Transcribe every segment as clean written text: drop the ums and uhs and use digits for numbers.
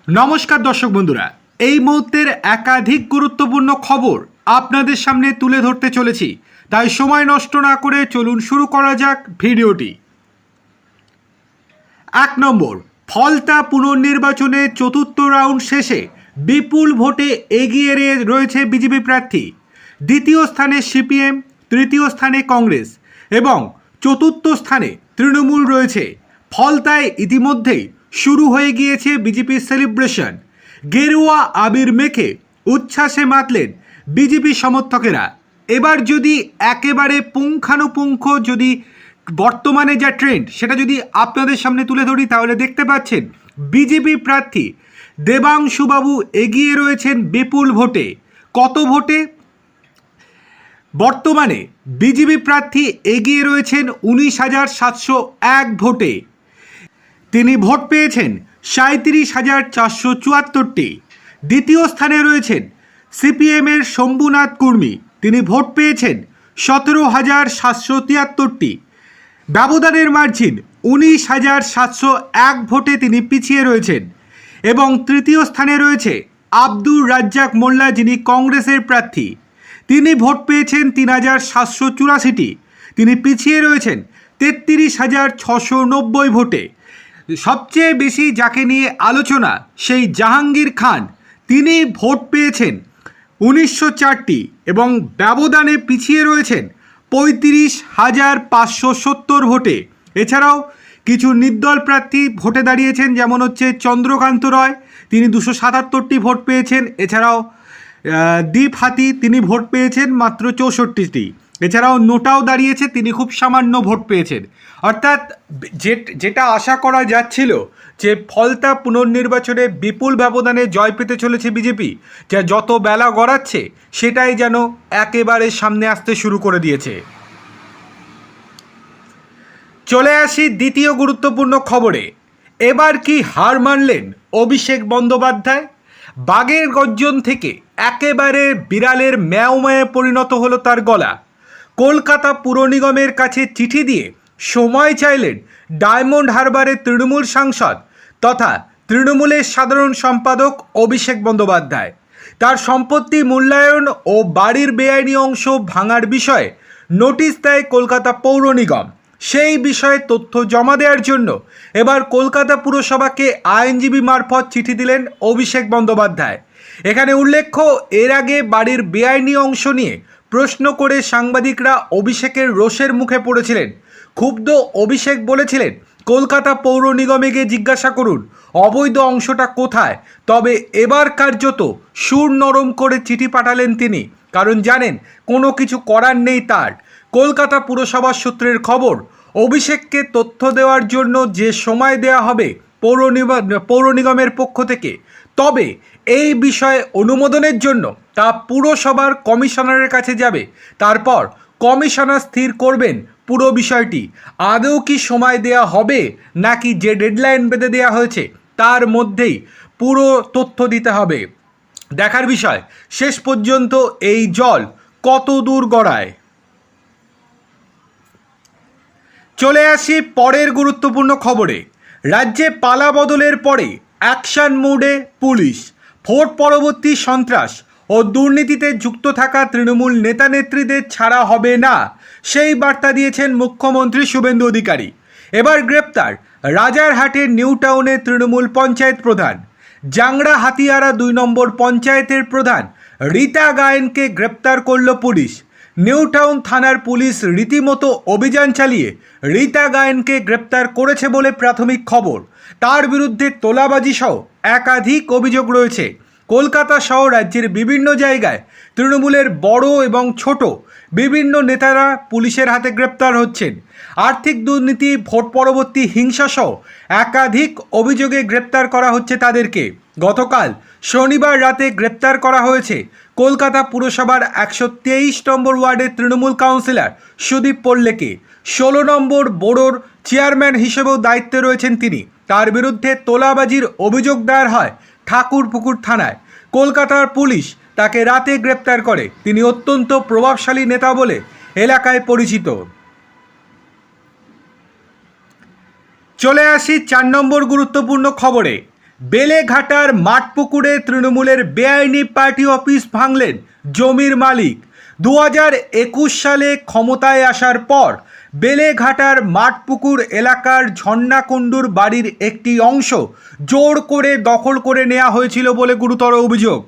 নমস্কার দর্শক বন্ধুরা, এই মুহূর্তের একাধিক গুরুত্বপূর্ণ খবর আপনাদের সামনে তুলে ধরতে চলেছি, তাই সময় নষ্ট না করে চলুন শুরু করা যাক ভিডিওটি। 1 নম্বর, ফলতা পুনর্নির্বাচনে চতুর্থ রাউন্ড শেষে বিপুল ভোটে এগিয়ে রয়েছে বিজেপি প্রার্থী। দ্বিতীয় স্থানে সিপিএম, তৃতীয় স্থানে কংগ্রেস এবং চতুর্থ স্থানে তৃণমূল রয়েছে। ফলতায় ইতিমধ্যেই শুরু হয়ে গিয়েছে বিজেপির সেলিব্রেশন। গেরুয়া আবির মেখে উচ্ছ্বাসে মাতলেন বিজেপি সমর্থকেরা। এবার যদি একেবারে পুঙ্খানুপুঙ্খ যদি বর্তমানে যা ট্রেন্ড সেটা যদি আপনাদের সামনে তুলে ধরি, তাহলে দেখতে পাচ্ছেন বিজেপি প্রার্থী দেবাংশুবাবু এগিয়ে রয়েছেন বিপুল ভোটে। কত ভোটে? বর্তমানে বিজেপি প্রার্থী এগিয়ে রয়েছেন 19,701 ভোটে। তিনি ভোট পেয়েছেন 37,474টি। দ্বিতীয় স্থানে রয়েছেন সিপিএমের শম্ভুনাথ কুর্মী, তিনি ভোট পেয়েছেন 17,773টি। ব্যবধানের মার্জিন 19,701 ভোটে তিনি পিছিয়ে রয়েছেন। এবং তৃতীয় স্থানে রয়েছে আব্দুর রাজ্জাক মোল্লা, যিনি কংগ্রেসের প্রার্থী, তিনি ভোট পেয়েছেন 3,784টি। তিনি পিছিয়ে রয়েছেন 33,690 ভোটে। সবচেয়ে বেশি যাকে নিয়ে আলোচনা সেই জাহাঙ্গীর খান, তিনি ভোট পেয়েছেন 1904টি এবং ব্যবধানে পিছিয়ে রয়েছেন 35,570 ভোটে। এছাড়াও কিছু নির্দল প্রার্থী ভোটে দাঁড়িয়েছেন, যেমন হচ্ছে চন্দ্রকান্ত রয়, তিনি 277টি ভোট পেয়েছেন। এছাড়াও দীপ হাতি, তিনি ভোট পেয়েছেন মাত্র 64টি। এছাড়াও নোটাও দাঁড়িয়েছে, তিনি খুব সামান্য ভোট পেয়েছেন। অর্থাৎ যেটা আশা করা যাচ্ছিল যে ফলতা পুনর্নির্বাচনে বিপুল ব্যবধানে জয় পেতে চলেছে বিজেপি, যা যত বেলা গড়াচ্ছে সেটাই যেন একেবারে সামনে আসতে শুরু করে দিয়েছে। চলে আসি দ্বিতীয় গুরুত্বপূর্ণ খবরে। এবার কি হার মানলেন অভিষেক বন্দ্যোপাধ্যায়? বাঘের গর্জন থেকে একেবারে বিড়ালের ম্যাও ম্যায়ে পরিণত হলো তার গলা। কলকাতা পুর নিগমের কাছে চিঠি দিয়ে সময় চাইলেন ডায়মন্ড হারবারের তৃণমূল সাংসদ তথা তৃণমূলের সাধারণ সম্পাদক অভিষেক বন্দ্যোপাধ্যায়। তার সম্পত্তি মূল্যায়ন ও বাড়ির বেআইনি অংশ ভাঙার বিষয়ে নোটিশ দেয় কলকাতা পৌর নিগম। সেই বিষয়ে তথ্য জমা দেওয়ার জন্য এবার কলকাতা পুরসভাকে আইনজীবী মারফত চিঠি দিলেন অভিষেক বন্দ্যোপাধ্যায়। এখানে উল্লেখ্য, এর আগে বাড়ির বেআইনি অংশ নিয়ে প্রশ্ন করে সাংবাদিকরা অভিষেকের রোষের মুখে পড়েছিলেন। ক্ষুব্ধ অভিষেক বলেছিলেন, কলকাতা পৌর নিগমে গিয়ে জিজ্ঞাসা করুন অবৈধ অংশটা কোথায়। তবে এবার কার্যত সুর নরম করে চিঠি পাঠালেন তিনি, কারণ জানেন কোনো কিছু করার নেই তার। কলকাতা পুরসভার সূত্রের খবর, অভিষেককে তথ্য দেওয়ার জন্য যে সময় দেওয়া হবে পৌর নিগমের পক্ষ থেকে, তবে এই বিষয়ে অনুমোদনের জন্য তা পুরসভার কমিশনারের কাছে যাবে। তারপর কমিশনার স্থির করবেন পুরো বিষয়টি আদৌ কি সময় দেওয়া হবে নাকি যে ডেডলাইন বেঁধে দেওয়া হয়েছে তার মধ্যেই পুরো তথ্য দিতে হবে। দেখার বিষয় শেষ পর্যন্ত এই জল কত দূর গড়ায়। চলে আসি পরের গুরুত্বপূর্ণ খবরে। রাজ্যে পালা বদলের পরে অ্যাকশন মোডে পুলিশ। ভোট পরবর্তী সন্ত্রাস ও দুর্নীতিতে যুক্ত থাকা তৃণমূল নেতা নেত্রীদের ছাড়া হবে না, সেই বার্তা দিয়েছেন মুখ্যমন্ত্রী শুভেন্দু অধিকারী। এবার গ্রেপ্তার রাজারহাটের নিউ টাউনের তৃণমূল পঞ্চায়েত প্রধান। জাংড়া হাতিয়ারা 2 নম্বর পঞ্চায়েতের প্রধান রীতা গায়েনকে গ্রেপ্তার করল পুলিশ। নিউ টাউন থানার পুলিশ রীতিমতো অভিযান চালিয়ে রীতা গায়েনকে গ্রেপ্তার করেছে বলে প্রাথমিক খবর। তার বিরুদ্ধে তোলাবাজি সহ একাধিক অভিযোগ রয়েছে। কলকাতা সহ রাজ্যের বিভিন্ন জায়গায় তৃণমূলের বড় এবং ছোট বিভিন্ন নেতারা পুলিশের হাতে গ্রেপ্তার হচ্ছেন। আর্থিক দুর্নীতি, ভোট পরবর্তী হিংসা সহ একাধিক অভিযোগে গ্রেপ্তার করা হচ্ছে তাদেরকে। গতকাল শনিবার রাতে গ্রেপ্তার করা হয়েছে কলকাতা পুরসভার 123 নম্বর ওয়ার্ডের তৃণমূল কাউন্সিলর সুদীপ পল্লেকে। 16 নম্বর বোর্ডের চেয়ারম্যান হিসেবেও দায়িত্বে রয়েছেন তিনি। তার বিরুদ্ধে তোলাবাজির অভিযোগ দায়ের হয় ঠাকুরপুকুর থানায়। কলকাতার পুলিশ তাকে রাতে গ্রেপ্তার করে। তিনি অত্যন্ত প্রভাবশালী নেতা বলে এলাকায় পরিচিত। চলে আসি 4 নম্বর গুরুত্বপূর্ণ খবরে। বেলেঘাটার মাঠপুকুরে তৃণমূলের বেআইনি পার্টি অফিস ভাঙলেন জমির মালিক। 2021 সালে ক্ষমতায় আসার পর বেলেঘাটার মাঠপুকুর এলাকার ঝর্ণাকুণ্ডুর বাড়ির একটি অংশ জোর করে দখল করে নেওয়া হয়েছিল বলে গুরুতর অভিযোগ।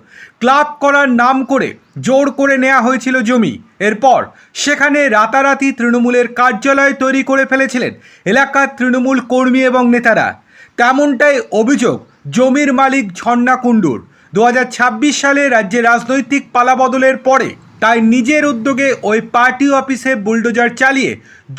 ক্লাব করার নাম করে জোর করে নেওয়া হয়েছিল জমি। এরপর সেখানে রাতারাতি তৃণমূলের কার্যালয় তৈরি করে ফেলেছিলেন এলাকার তৃণমূল কর্মী এবং নেতারা। তেমনটাই অভিযোগ জমির মালিক ঝর্ণাকুণ্ডুর। 2026 সালে রাজ্যে রাজনৈতিক পালাবদলের পরে তাই নিজের উদ্যোগে ওই পার্টি অফিসে বুলডোজার চালিয়ে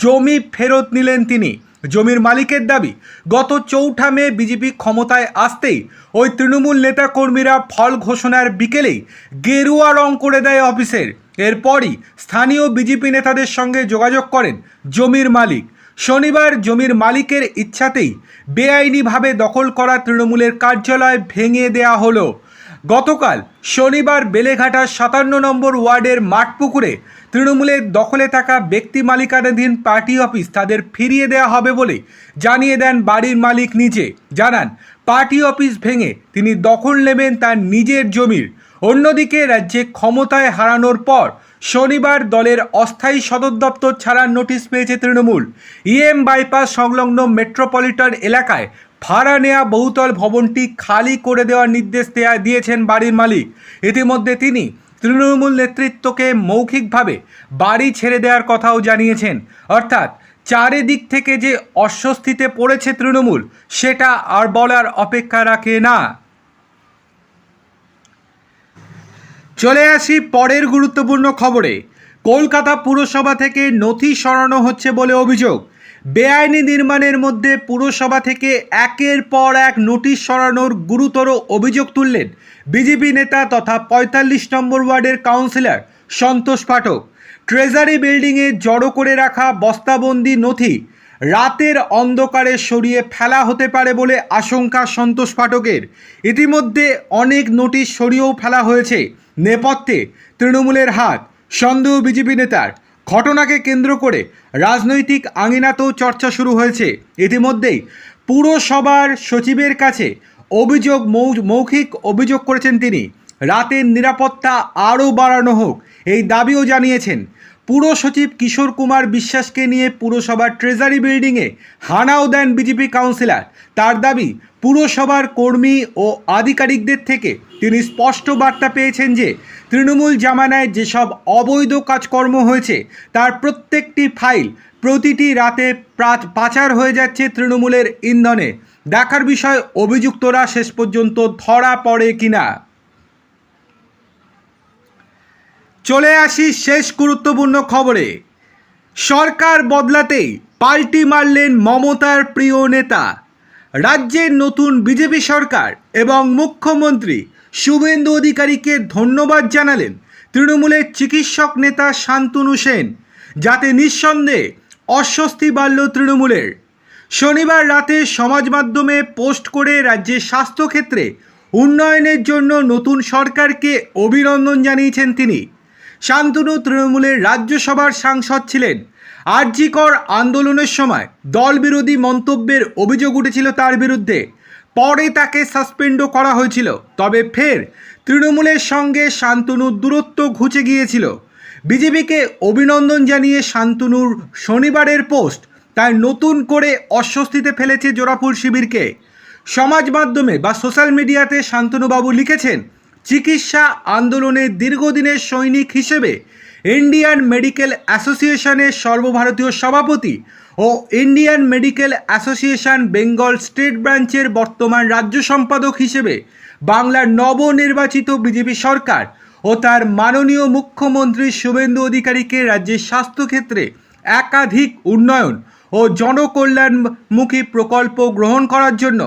জমি ফেরত নিলেন তিনি। জমির মালিকের দাবি, গত 4 মে বিজেপি ক্ষমতায় আসতেই ওই তৃণমূল নেতাকর্মীরা ফল ঘোষণার বিকেলেই গেরুয়া রং করে দেয় অফিসের। এরপরই স্থানীয় বিজেপি নেতাদের সঙ্গে যোগাযোগ করেন জমির মালিক। শনিবার জমির মালিকের ইচ্ছাতেই বেআইনিভাবে দখল করা তৃণমূলের কার্যালয় ভেঙে দেয়া হলো। গতকাল শনিবার বেলেঘাটার 57 নম্বর ওয়ার্ডের মাঠপুকুরে তৃণমূলের দখলে থাকা ব্যক্তি মালিকানাধীন পার্টি অফিস তাদের ফিরিয়ে দেওয়া হবে বলে জানিয়ে দেন বাড়ির মালিক নিজে। জানান, পার্টি অফিস ভেঙে তিনি দখল নেবেন তার নিজের জমির। অন্যদিকে রাজ্যে ক্ষমতায় হারানোর পর শনিবার দলের অস্থায়ী সদর দপ্তর ছাড়ার নোটিশ পেয়েছে তৃণমূল। বাইপাস সংলগ্ন মেট্রোপলিটন এলাকায় ভাড়া নেওয়া বহুতল ভবনটি খালি করে দেওয়ার নির্দেশ দিয়েছেন বাড়ির মালিক। ইতিমধ্যে তিনি তৃণমূল নেতৃত্বকে মৌখিকভাবে বাড়ি ছেড়ে দেওয়ার কথাও জানিয়েছেন। অর্থাৎ চারিদিক থেকে যে অস্বস্তিতে পড়েছে তৃণমূল, সেটা আর বলার অপেক্ষা রাখে না। চলে আসি পরের গুরুত্বপূর্ণ খবরে। কলকাতা পুরসভা থেকে নথি সরানো হচ্ছে বলে অভিযোগ। বেআইনি নির্মাণের মধ্যে পুরসভা থেকে একের পর এক নোটিশ সরানোর গুরুতর অভিযোগ তুললেন বিজেপি নেতা তথা 45 নম্বর ওয়ার্ডের কাউন্সিলর সন্তোষ পাঠক। ট্রেজারি বিল্ডিংয়ে জড়ো করে রাখা বস্তাবন্দি নথি রাতের অন্ধকারে সরিয়ে ফেলা হতে পারে বলে আশঙ্কা সন্তোষ পাঠকের। ইতিমধ্যে অনেক নোটিশ সরিয়েও ফেলা হয়েছে। নেপথ্যে তৃণমূলের হাত, সন্দেহ বিজেপি নেতার। ঘটনাকে কেন্দ্র করে রাজনৈতিক আঙিনাতেও চর্চা শুরু হয়েছে। ইতিমধ্যেই পুরসভার সচিবের কাছে মৌখিক অভিযোগ করেছেন তিনি। রাতের নিরাপত্তা আরও বাড়ানো হোক, এই দাবিও জানিয়েছেন। পুর সচিব কিশোর কুমার বিশ্বাসকে নিয়ে পুরসভার ট্রেজারি বিল্ডিংয়ে হানাও দেন বিজেপি কাউন্সিলর। তার দাবি, পুরসভার কর্মী ও আধিকারিকদের থেকে তিনি স্পষ্ট বার্তা পেয়েছেন যে তৃণমূল জামানায় যেসব অবৈধ কাজকর্ম হয়েছে তার প্রত্যেকটি ফাইল প্রতিটি রাতে পাচার হয়ে যাচ্ছে তৃণমূলের ইন্ধনে। দেখার বিষয় অভিযুক্তরা শেষ পর্যন্ত ধরা পড়ে কিনা। চলে আসি শেষ গুরুত্বপূর্ণ খবরে। সরকার বদলাতেই পাল্টি মারলেন মমতার প্রিয় নেতা। রাজ্যের নতুন বিজেপি সরকার এবং মুখ্যমন্ত্রী শুভেন্দু অধিকারীকে ধন্যবাদ জানালেন তৃণমূলের চিকিৎসক নেতা শান্তনু সেন, যাতে নিঃসন্দেহে অস্বস্তি বাড়ল তৃণমূলের। শনিবার রাতে সমাজ মাধ্যমে পোস্ট করে রাজ্যের স্বাস্থ্যক্ষেত্রে উন্নয়নের জন্য নতুন সরকারকে অভিনন্দন জানিয়েছেন তিনি। শান্তনু তৃণমূলের রাজ্যসভার সাংসদ ছিলেন। আরজিকর আন্দোলনের সময় দল বিরোধী মন্তব্যের অভিযোগ উঠেছিল তার বিরুদ্ধে। পরে তাকে সাসপেন্ডও করা হয়েছিল। তবে ফের তৃণমূলের সঙ্গে শান্তনুর দূরত্ব ঘুচে গিয়েছিল। বিজেপিকে অভিনন্দন জানিয়ে শান্তনুর শনিবারের পোস্ট তাই নতুন করে অস্বস্তিতে ফেলেছে জোড়াফুল শিবিরকে। সমাজ মাধ্যমে বা সোশ্যাল মিডিয়াতে শান্তনুবাবু লিখেছেন, চিকিৎসা আন্দোলনের দীর্ঘদিনের সৈনিক হিসেবে ইন্ডিয়ান মেডিকেল অ্যাসোসিয়েশনের সর্বভারতীয় সভাপতি ও Indian medical association Bengal state ব্রাঞ্চের বর্তমান রাজ্য সম্পাদক হিসেবে বাংলার নবনির্বাচিত বিজেপি সরকার ও তার মাননীয় মুখ্যমন্ত্রী শুভেন্দু অধিকারীকে রাজ্যের স্বাস্থ্যক্ষেত্রে একাধিক উন্নয়ন ও জনকল্যাণমুখী প্রকল্প গ্রহণ করার জন্য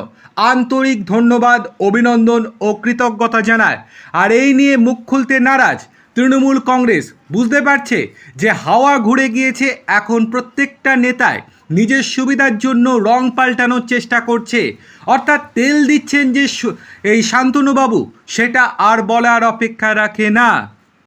আন্তরিক ধন্যবাদ, অভিনন্দন ও কৃতজ্ঞতা জানায়। আর এই নিয়ে মুখ খুলতে নারাজ তৃণমূল কংগ্রেস। বুঝতে পারছে যে হাওয়া ঘুরে গিয়েছে। এখন প্রত্যেকটা নেতায় নিজের সুবিধার জন্য রং পাল্টানোর চেষ্টা করছে, অর্থাৎ তেল দিচ্ছেন যে এই শান্তনুবাবু, সেটা আর বলার অপেক্ষা রাখে না।